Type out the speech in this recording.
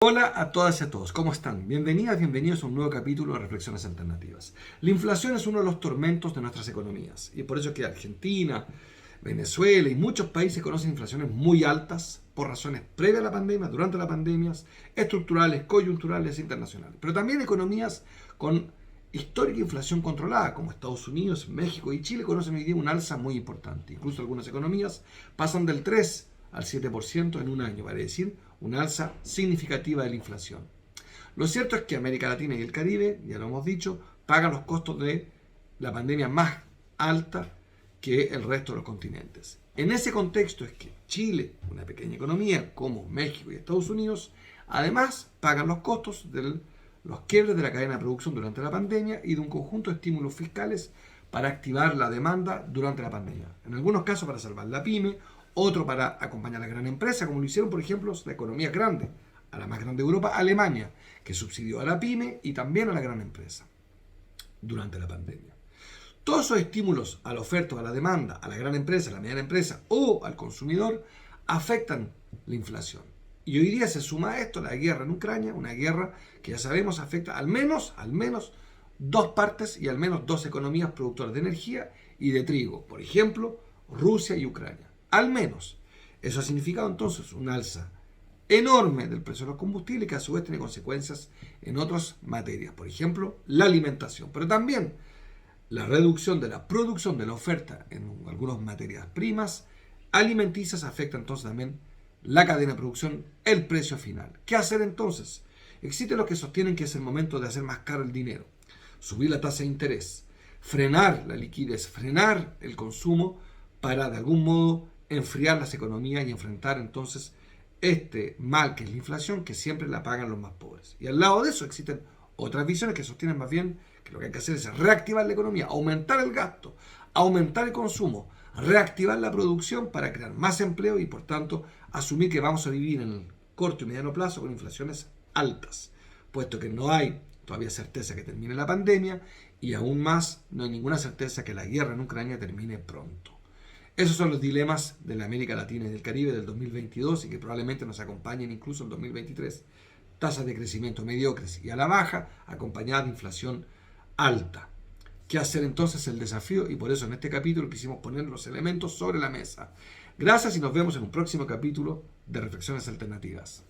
Hola a todas y a todos, ¿cómo están? Bienvenidas, bienvenidos a un nuevo capítulo de Reflexiones Alternativas. La inflación es uno de los tormentos de nuestras economías y por eso es que Argentina, Venezuela y muchos países conocen inflaciones muy altas por razones previas a la pandemia, durante las pandemias, estructurales, coyunturales e internacionales. Pero también economías con histórica inflación controlada, como Estados Unidos, México y Chile, conocen hoy día un alza muy importante. Incluso algunas economías pasan del 3 al 7% en un año, vale decir, una alza significativa de la inflación. Lo cierto es que América Latina y el Caribe, ya lo hemos dicho, pagan los costos de la pandemia más alta que el resto de los continentes. En ese contexto es que Chile, una pequeña economía como México y Estados Unidos, además pagan los costos de los quiebres de la cadena de producción durante la pandemia y de un conjunto de estímulos fiscales para activar la demanda durante la pandemia. En algunos casos para salvar la pyme, otro para acompañar a la gran empresa, como lo hicieron, por ejemplo, la economía grande, a la más grande de Europa, Alemania, que subsidió a la pyme y también a la gran empresa durante la pandemia. Todos esos estímulos a la oferta, a la demanda, a la gran empresa, a la mediana empresa o al consumidor afectan la inflación. Y hoy día se suma a esto la guerra en Ucrania, una guerra que ya sabemos afecta al menos dos partes y al menos dos economías productoras de energía y de trigo, por ejemplo, Rusia y Ucrania. Al menos. Eso ha significado entonces un alza enorme del precio de los combustibles que a su vez tiene consecuencias en otras materias, por ejemplo, la alimentación, pero también la reducción de la producción de la oferta en algunas materias primas alimenticias afecta entonces también la cadena de producción, el precio final. ¿Qué hacer entonces? Existen los que sostienen que es el momento de hacer más caro el dinero, subir la tasa de interés, frenar la liquidez, frenar el consumo para de algún modo enfriar las economías y enfrentar entonces este mal que es la inflación, que siempre la pagan los más pobres. Y al lado de eso existen otras visiones que sostienen más bien que lo que hay que hacer es reactivar la economía, aumentar el gasto, aumentar el consumo, reactivar la producción para crear más empleo y por tanto asumir que vamos a vivir en el corto y mediano plazo con inflaciones altas, puesto que no hay todavía certeza que termine la pandemia y aún más no hay ninguna certeza que la guerra en Ucrania termine pronto. Esos son los dilemas de la América Latina y del Caribe del 2022 y que probablemente nos acompañen incluso en 2023. Tasas de crecimiento mediocres y a la baja, acompañadas de inflación alta. ¿Qué hacer entonces? El desafío, y por eso en este capítulo quisimos poner los elementos sobre la mesa. Gracias y nos vemos en un próximo capítulo de Reflexiones Alternativas.